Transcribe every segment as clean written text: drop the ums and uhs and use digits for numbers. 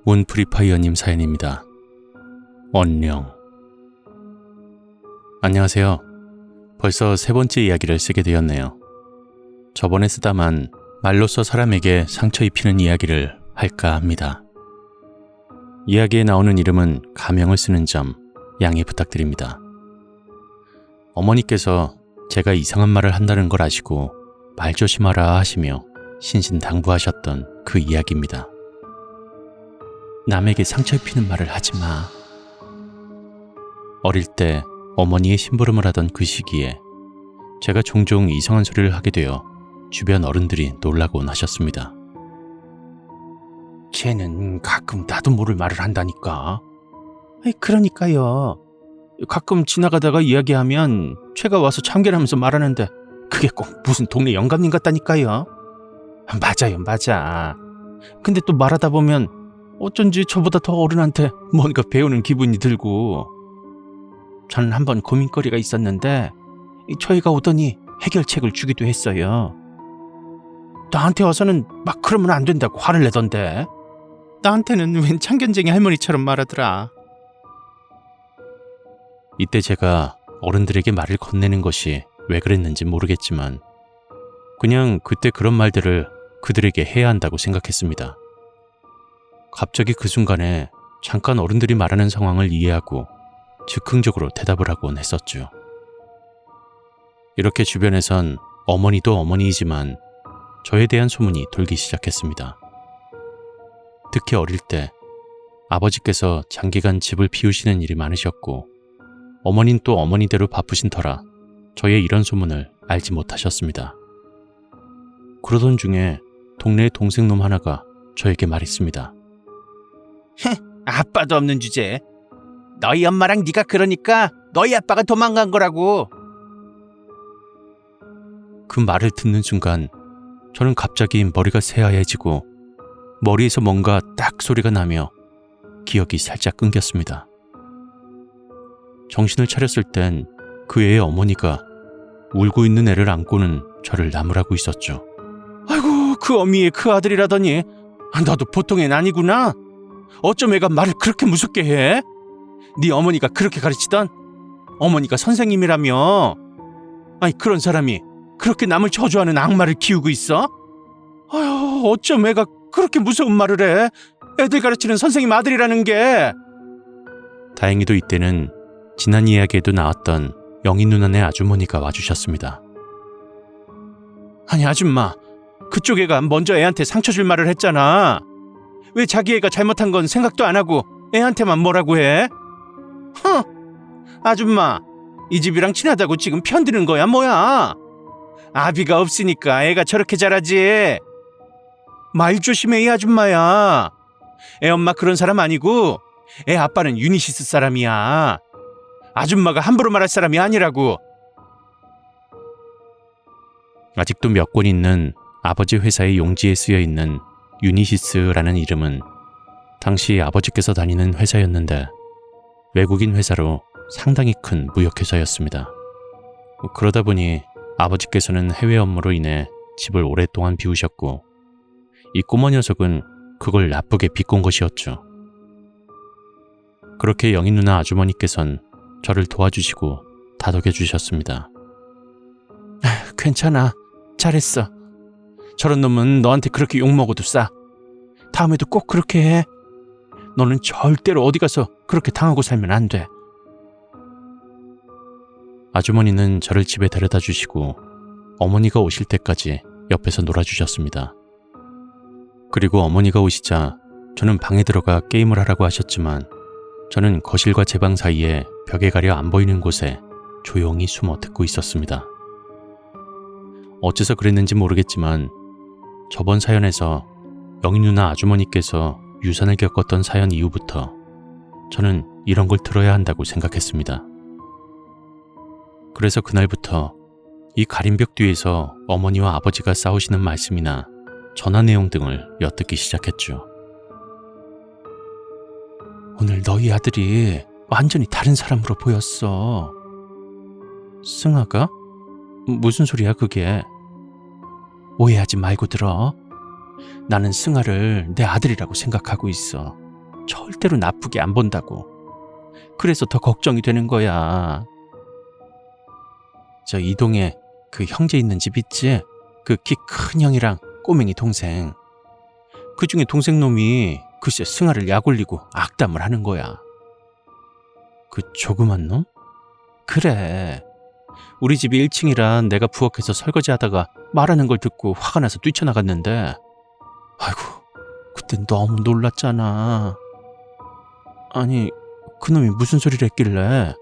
온프리파이어님 사연입니다. 언령. 안녕하세요. 벌써 세 번째 이야기를 쓰게 되었네요. 저번에 쓰다만 말로써 사람에게 상처 입히는 이야기를 할까 합니다. 이야기에 나오는 이름은 가명을 쓰는 점 양해 부탁드립니다. 어머니께서 제가 이상한 말을 한다는 걸 아시고 말 조심하라 하시며 신신당부하셨던 그 이야기입니다. 남에게 상처 입히는 말을 하지 마. 어릴 때 어머니의 심부름을 하던 그 시기에 제가 종종 이상한 소리를 하게 되어 주변 어른들이 놀라곤 하셨습니다. 쟤는 가끔 나도 모를 말을 한다니까. 그러니까요. 가끔 지나가다가 이야기하면 쟤가 와서 참견하면서 말하는데 그게 꼭 무슨 동네 영감님 같다니까요. 맞아요, 맞아. 근데 또 말하다 보면 어쩐지 저보다 더 어른한테 뭔가 배우는 기분이 들고. 저는 한번 고민거리가 있었는데 저희가 오더니 해결책을 주기도 했어요. 나한테 와서는 막 그러면 안 된다고 화를 내던데 나한테는 웬 참견쟁이 할머니처럼 말하더라. 이때 제가 어른들에게 말을 건네는 것이 왜 그랬는지 모르겠지만 그냥 그때 그런 말들을 그들에게 해야 한다고 생각했습니다. 갑자기 그 순간에 잠깐 어른들이 말하는 상황을 이해하고 즉흥적으로 대답을 하곤 했었죠. 이렇게 주변에선 어머니도 어머니이지만 저에 대한 소문이 돌기 시작했습니다. 특히 어릴 때 아버지께서 장기간 집을 비우시는 일이 많으셨고 어머니는 또 어머니대로 바쁘신 터라 저의 이런 소문을 알지 못하셨습니다. 그러던 중에 동네의 동생놈 하나가 저에게 말했습니다. 아빠도 없는 주제에 너희 엄마랑 네가 그러니까 너희 아빠가 도망간 거라고. 그 말을 듣는 순간 저는 갑자기 머리가 새하얘지고 머리에서 뭔가 딱 소리가 나며 기억이 살짝 끊겼습니다. 정신을 차렸을 땐 그 애의 어머니가 울고 있는 애를 안고는 저를 나무라고 있었죠. 아이고, 그 어미의 그 아들이라더니 너도 보통 애는 아니구나. 어쩜 애가 말을 그렇게 무섭게 해? 네 어머니가 그렇게 가르치던? 어머니가 선생님이라며. 아니, 그런 사람이 그렇게 남을 저주하는 악마를 키우고 있어? 아휴, 어쩜 애가 그렇게 무서운 말을 해? 애들 가르치는 선생님 아들이라는 게. 다행히도 이때는 지난 이야기에도 나왔던 영희 누나네 아주머니가 와주셨습니다. 아니, 아줌마, 그쪽 애가 먼저 애한테 상처 줄 말을 했잖아. 왜 자기 애가 잘못한 건 생각도 안 하고 애한테만 뭐라고 해? 아줌마, 이 집이랑 친하다고 지금 편드는 거야 뭐야? 아비가 없으니까 애가 저렇게 자라지. 말 조심해, 이 아줌마야. 애 엄마 그런 사람 아니고 애 아빠는 유니시스 사람이야. 아줌마가 함부로 말할 사람이 아니라고. 아직도 몇 권 있는 아버지 회사의 용지에 쓰여있는 유니시스라는 이름은 당시 아버지께서 다니는 회사였는데 외국인 회사로 상당히 큰 무역회사였습니다. 그러다 보니 아버지께서는 해외 업무로 인해 집을 오랫동안 비우셨고 이 꼬마 녀석은 그걸 나쁘게 비꼰 것이었죠. 그렇게 영희 누나 아주머니께선 저를 도와주시고 다독여 주셨습니다. 괜찮아. 잘했어. 저런 놈은 너한테 그렇게 욕먹어도 싸. 다음에도 꼭 그렇게 해. 너는 절대로 어디 가서 그렇게 당하고 살면 안 돼. 아주머니는 저를 집에 데려다 주시고 어머니가 오실 때까지 옆에서 놀아주셨습니다. 그리고 어머니가 오시자 저는 방에 들어가 게임을 하라고 하셨지만 저는 거실과 제 방 사이에 벽에 가려 안 보이는 곳에 조용히 숨어 듣고 있었습니다. 어째서 그랬는지 모르겠지만 저번 사연에서 영희 누나 아주머니께서 유산을 겪었던 사연 이후부터 저는 이런 걸 들어야 한다고 생각했습니다. 그래서 그날부터 이 가림벽 뒤에서 어머니와 아버지가 싸우시는 말씀이나 전화 내용 등을 엿듣기 시작했죠. 오늘 너희 아들이 완전히 다른 사람으로 보였어. 승아가? 무슨 소리야 그게? 오해하지 말고 들어. 나는 승아를 내 아들이라고 생각하고 있어. 절대로 나쁘게 안 본다고. 그래서 더 걱정이 되는 거야. 저 이동에 그 형제 있는 집 있지? 그 키 큰 형이랑 꼬맹이 동생. 그중에 동생 놈이 글쎄 승아를 약 올리고 악담을 하는 거야. 그 조그만 놈? 그래. 우리 집이 1층이라 내가 부엌에서 설거지하다가 말하는 걸 듣고 화가 나서 뛰쳐나갔는데 아이고 그땐 너무 놀랐잖아. 아니 그놈이 무슨 소리를 했길래.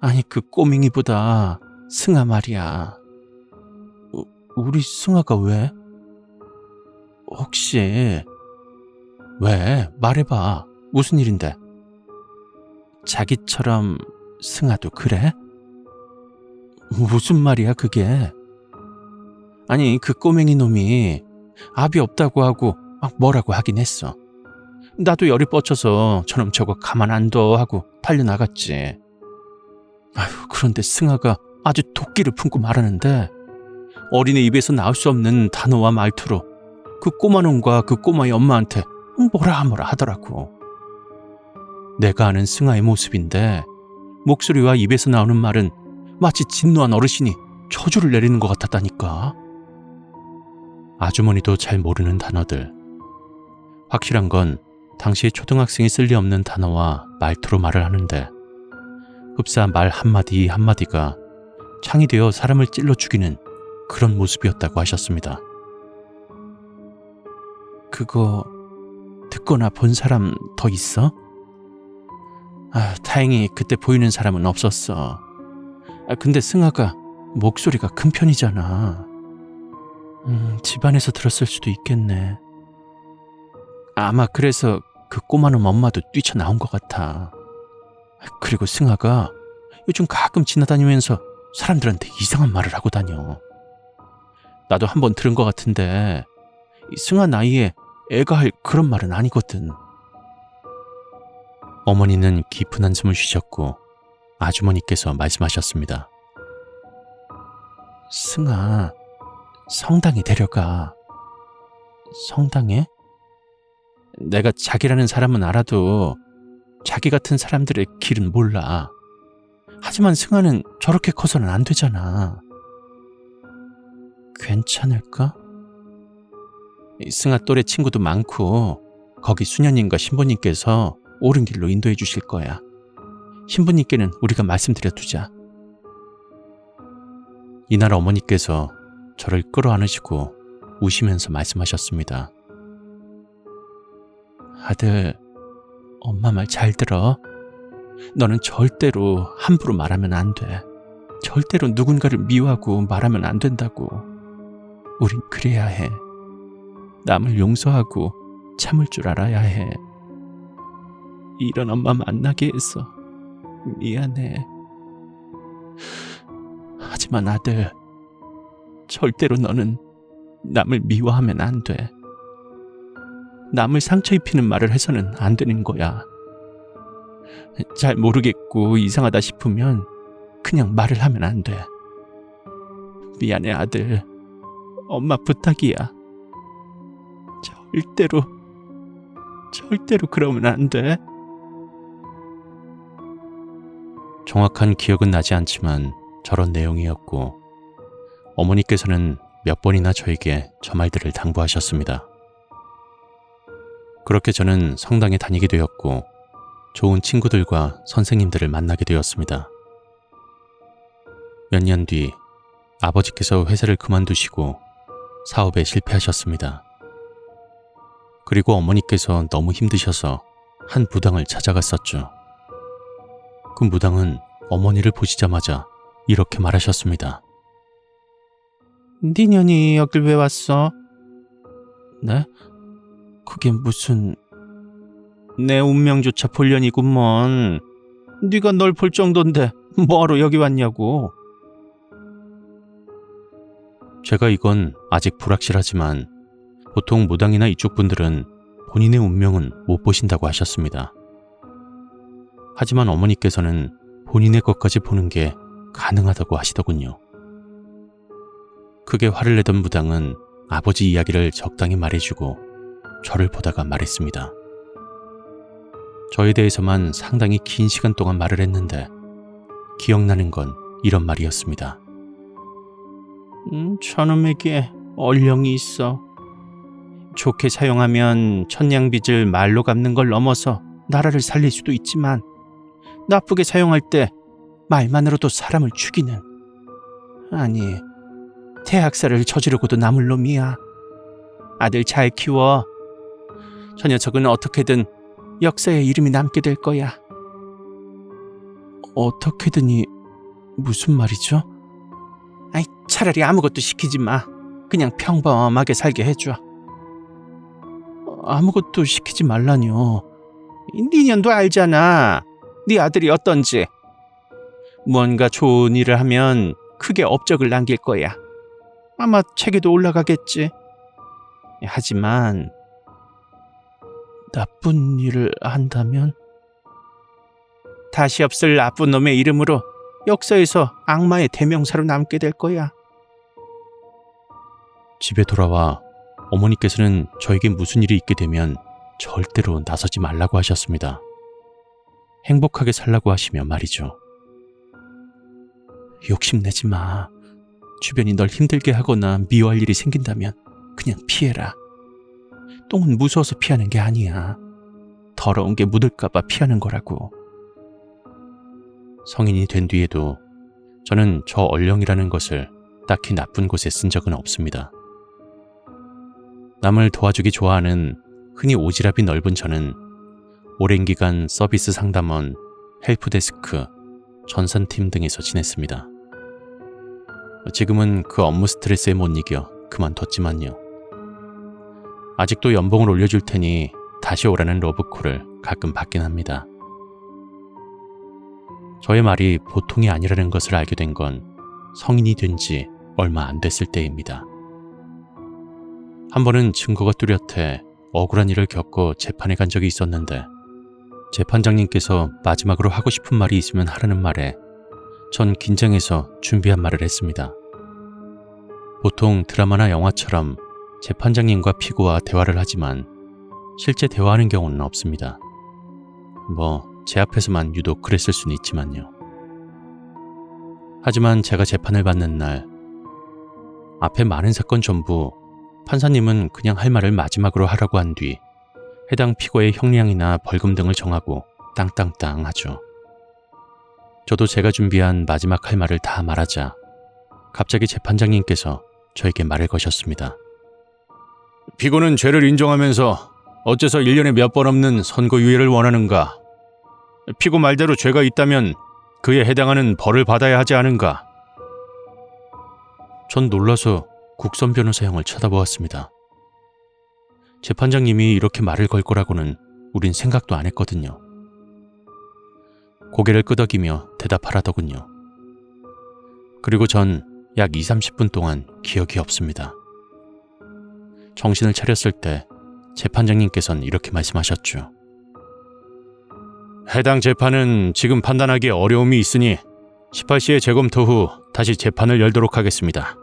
아니 그 꼬맹이보다 승아 말이야. 우리 승아가 왜? 혹시 왜? 말해봐. 무슨 일인데? 자기처럼 승아도 그래? 무슨 말이야 그게? 아니 그 꼬맹이 놈이 압이 없다고 하고 막 뭐라고 하긴 했어. 나도 열이 뻗쳐서 저놈 저거 가만 안 둬 하고 달려나갔지. 아휴, 그런데 승아가 아주 도끼를 품고 말하는데 어린애 입에서 나올 수 없는 단어와 말투로 그 꼬마 놈과 그 꼬마의 엄마한테 뭐라 하더라고. 내가 아는 승아의 모습인데 목소리와 입에서 나오는 말은 마치 진노한 어르신이 저주를 내리는 것 같았다니까. 아주머니도 잘 모르는 단어들. 확실한 건 당시에 초등학생이 쓸 리 없는 단어와 말투로 말을 하는데 흡사 말 한마디 한마디가 창이 되어 사람을 찔러 죽이는 그런 모습이었다고 하셨습니다. 그거 듣거나 본 사람 더 있어? 다행히 그때 보이는 사람은 없었어. 근데 승아가 목소리가 큰 편이잖아. 집안에서 들었을 수도 있겠네. 아마 그래서 그 꼬마놈 엄마도 뛰쳐나온 것 같아. 그리고 승아가 요즘 가끔 지나다니면서 사람들한테 이상한 말을 하고 다녀. 나도 한번 들은 것 같은데 승아 나이에 애가 할 그런 말은 아니거든. 어머니는 깊은 한숨을 쉬셨고 아주머니께서 말씀하셨습니다. 승아, 성당에 데려가. 성당에? 내가 자기라는 사람은 알아도 자기 같은 사람들의 길은 몰라. 하지만 승아는 저렇게 커서는 안 되잖아. 괜찮을까? 승아 또래 친구도 많고 거기 수녀님과 신부님께서 옳은 길로 인도해 주실 거야. 신부님께는 우리가 말씀드려두자. 이날 어머니께서 저를 끌어안으시고 우시면서 말씀하셨습니다. 아들, 엄마 말 잘 들어. 너는 절대로 함부로 말하면 안 돼. 절대로 누군가를 미워하고 말하면 안 된다고. 우린 그래야 해. 남을 용서하고 참을 줄 알아야 해. 이런 엄마 만나게 해서 미안해. 하지만 아들, 절대로 너는 남을 미워하면 안 돼. 남을 상처 입히는 말을 해서는 안 되는 거야. 잘 모르겠고 이상하다 싶으면 그냥 말을 하면 안 돼. 미안해 아들. 엄마 부탁이야. 절대로 그러면 안 돼. 정확한 기억은 나지 않지만 저런 내용이었고 어머니께서는 몇 번이나 저에게 저 말들을 당부하셨습니다. 그렇게 저는 성당에 다니게 되었고 좋은 친구들과 선생님들을 만나게 되었습니다. 몇 년 뒤 아버지께서 회사를 그만두시고 사업에 실패하셨습니다. 그리고 어머니께서 너무 힘드셔서 한 무당을 찾아갔었죠. 그 무당은 어머니를 보시자마자 이렇게 말하셨습니다. 네 년이 여길 왜 왔어? 네? 그게 무슨... 내 운명조차 볼년이구먼. 네가 널 볼 정도인데 뭐하러 여기 왔냐고. 제가 이건 아직 불확실하지만 보통 무당이나 이쪽 분들은 본인의 운명은 못 보신다고 하셨습니다. 하지만 어머니께서는 본인의 것까지 보는 게 가능하다고 하시더군요. 크게 화를 내던 무당은 아버지 이야기를 적당히 말해주고 저를 보다가 말했습니다. 저에 대해서만 상당히 긴 시간 동안 말을 했는데 기억나는 건 이런 말이었습니다. 저놈에게 얼령이 있어. 좋게 사용하면 천냥빚을 말로 갚는 걸 넘어서 나라를 살릴 수도 있지만 나쁘게 사용할 때 말만으로도 사람을 죽이는, 아니 대학살을 저지르고도 남을 놈이야. 아들 잘 키워. 저 녀석은 어떻게든 역사에 이름이 남게 될 거야. 어떻게든이 무슨 말이죠? 아이, 차라리 아무것도 시키지 마. 그냥 평범하게 살게 해줘. 아무것도 시키지 말라뇨. 네 년도 알잖아. 네 아들이 어떤지. 무언가 좋은 일을 하면 크게 업적을 남길 거야. 아마 책에도 올라가겠지. 하지만 나쁜 일을 한다면 다시 없을 나쁜 놈의 이름으로 역사에서 악마의 대명사로 남게 될 거야. 집에 돌아와 어머니께서는 저에게 무슨 일이 있게 되면 절대로 나서지 말라고 하셨습니다. 행복하게 살라고 하시며 말이죠. 욕심내지 마. 주변이 널 힘들게 하거나 미워할 일이 생긴다면 그냥 피해라. 똥은 무서워서 피하는 게 아니야. 더러운 게 묻을까봐 피하는 거라고. 성인이 된 뒤에도 저는 저 얼령이라는 것을 딱히 나쁜 곳에 쓴 적은 없습니다. 남을 도와주기 좋아하는 흔히 오지랖이 넓은 저는 오랜 기간 서비스 상담원, 헬프데스크, 전산팀 등에서 지냈습니다. 지금은 그 업무 스트레스에 못 이겨 그만뒀지만요. 아직도 연봉을 올려줄 테니 다시 오라는 러브콜을 가끔 받긴 합니다. 저의 말이 보통이 아니라는 것을 알게 된 건 성인이 된 지 얼마 안 됐을 때입니다. 한 번은 증거가 뚜렷해 억울한 일을 겪고 재판에 간 적이 있었는데 재판장님께서 마지막으로 하고 싶은 말이 있으면 하라는 말에 전 긴장해서 준비한 말을 했습니다. 보통 드라마나 영화처럼 재판장님과 피고와 대화를 하지만 실제 대화하는 경우는 없습니다. 제 앞에서만 유독 그랬을 수는 있지만요. 하지만 제가 재판을 받는 날 앞에 많은 사건 전부 판사님은 그냥 할 말을 마지막으로 하라고 한 뒤 해당 피고의 형량이나 벌금 등을 정하고 땅땅땅 하죠. 저도 제가 준비한 마지막 할 말을 다 말하자 갑자기 재판장님께서 저에게 말을 거셨습니다. 피고는 죄를 인정하면서 어째서 1년에 몇 번 없는 선고유예를 원하는가? 피고 말대로 죄가 있다면 그에 해당하는 벌을 받아야 하지 않은가? 전 놀라서 국선 변호사 형을 쳐다보았습니다. 재판장님이 이렇게 말을 걸 거라고는 우린 생각도 안 했거든요. 고개를 끄덕이며 대답하라더군요. 그리고 전 약 20-30분 동안 기억이 없습니다. 정신을 차렸을 때 재판장님께서는 이렇게 말씀하셨죠. 해당 재판은 지금 판단하기에 어려움이 있으니 18시에 재검토 후 다시 재판을 열도록 하겠습니다.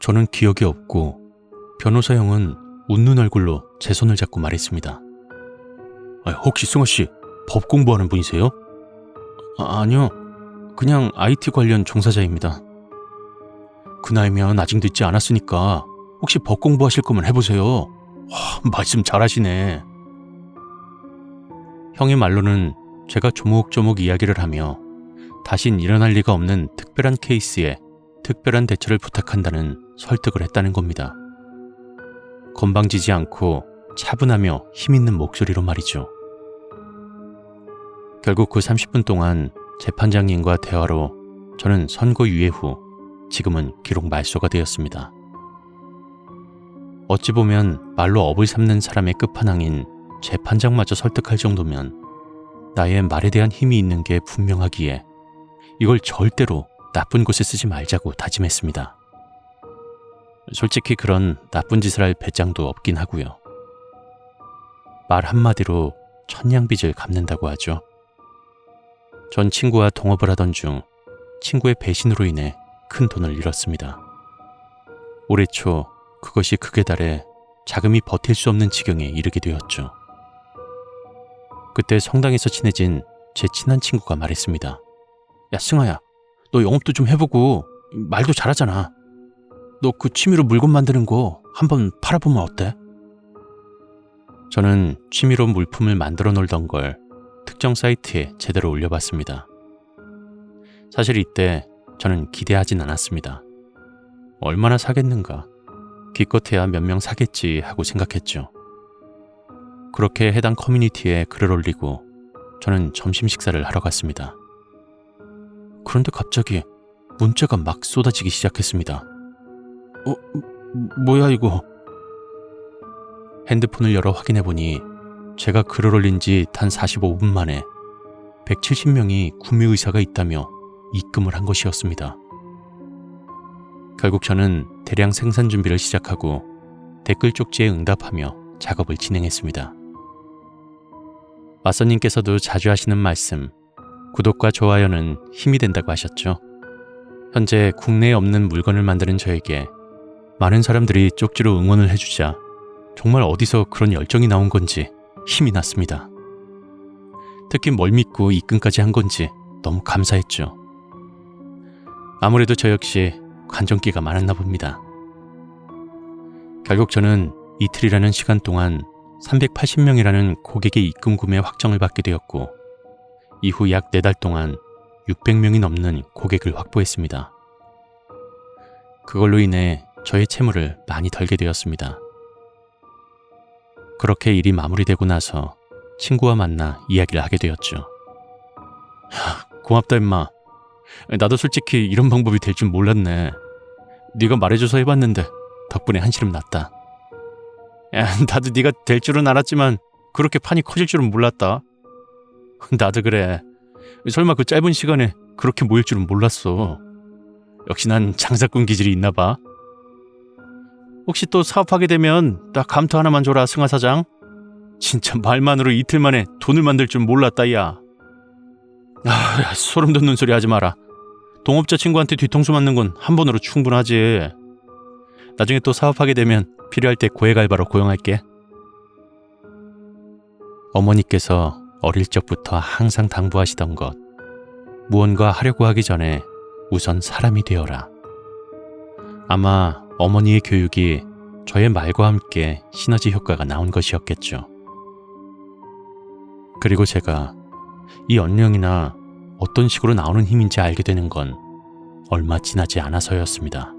저는 기억이 없고 변호사 형은 웃는 얼굴로 제 손을 잡고 말했습니다. 혹시 승호 씨 법 공부하는 분이세요? 아니요. 그냥 IT 관련 종사자입니다. 그 나이면 아직 늦지 않았으니까 혹시 법 공부하실 거면 해보세요. 말씀 잘하시네. 형의 말로는 제가 조목조목 이야기를 하며 다신 일어날 리가 없는 특별한 케이스에 특별한 대처를 부탁한다는 설득을 했다는 겁니다. 건방지지 않고 차분하며 힘있는 목소리로 말이죠. 결국 그 30분 동안 재판장님과 대화로 저는 선고 유예 후 지금은 기록 말소가 되었습니다. 어찌 보면 말로 업을 삼는 사람의 끝판왕인 재판장마저 설득할 정도면 나의 말에 대한 힘이 있는 게 분명하기에 이걸 절대로 나쁜 곳에 쓰지 말자고 다짐했습니다. 솔직히 그런 나쁜 짓을 할 배짱도 없긴 하고요. 말 한마디로 천냥빚을 갚는다고 하죠. 전 친구와 동업을 하던 중 친구의 배신으로 인해 큰 돈을 잃었습니다. 올해 초 그것이 극에 달해 자금이 버틸 수 없는 지경에 이르게 되었죠. 그때 성당에서 친해진 제 친한 친구가 말했습니다. 야, 승아야, 너 영업도 좀 해보고 말도 잘하잖아. 너 그 취미로 물건 만드는 거 한번 팔아보면 어때? 저는 취미로 물품을 만들어 놀던 걸 특정 사이트에 제대로 올려봤습니다. 사실 이때 저는 기대하진 않았습니다. 얼마나 사겠는가, 기껏해야 몇 명 사겠지 하고 생각했죠. 그렇게 해당 커뮤니티에 글을 올리고 저는 점심 식사를 하러 갔습니다. 그런데 갑자기 문자가 막 쏟아지기 시작했습니다. 뭐야 이거? 핸드폰을 열어 확인해보니 제가 글을 올린 지 단 45분 만에 170명이 구매 의사가 있다며 입금을 한 것이었습니다. 결국 저는 대량 생산 준비를 시작하고 댓글 쪽지에 응답하며 작업을 진행했습니다. 마선님께서도 자주 하시는 말씀, 구독과 좋아요는 힘이 된다고 하셨죠. 현재 국내에 없는 물건을 만드는 저에게 많은 사람들이 쪽지로 응원을 해주자 정말 어디서 그런 열정이 나온 건지 힘이 났습니다. 특히 뭘 믿고 입금까지 한 건지 너무 감사했죠. 아무래도 저 역시 관전기가 많았나 봅니다. 결국 저는 이틀이라는 시간 동안 380명이라는 고객의 입금 구매 확정을 받게 되었고, 이후 약 4달 동안 600명이 넘는 고객을 확보했습니다. 그걸로 인해 저의 채무를 많이 덜게 되었습니다. 그렇게 일이 마무리되고 나서 친구와 만나 이야기를 하게 되었죠. 고맙다 임마. 나도 솔직히 이런 방법이 될 줄 몰랐네. 네가 말해줘서 해봤는데 덕분에 한시름 났다. 야, 나도 네가 될 줄은 알았지만 그렇게 판이 커질 줄은 몰랐다. 나도 그래. 설마 그 짧은 시간에 그렇게 모일 줄은 몰랐어. 역시 난 장사꾼 기질이 있나 봐. 혹시 또 사업하게 되면 나 감투 하나만 줘라, 승아 사장. 진짜 말만으로 이틀 만에 돈을 만들 줄 몰랐다, 야. 야, 소름 돋는 소리 하지 마라. 동업자 친구한테 뒤통수 맞는 건 한 번으로 충분하지. 나중에 또 사업하게 되면 필요할 때 고액 알바로 고용할게. 어머니께서 어릴 적부터 항상 당부하시던 것, 무언가 하려고 하기 전에 우선 사람이 되어라. 아마 어머니의 교육이 저의 말과 함께 시너지 효과가 나온 것이었겠죠. 그리고 제가 이 언령이나 어떤 식으로 나오는 힘인지 알게 되는 건 얼마 지나지 않아서였습니다.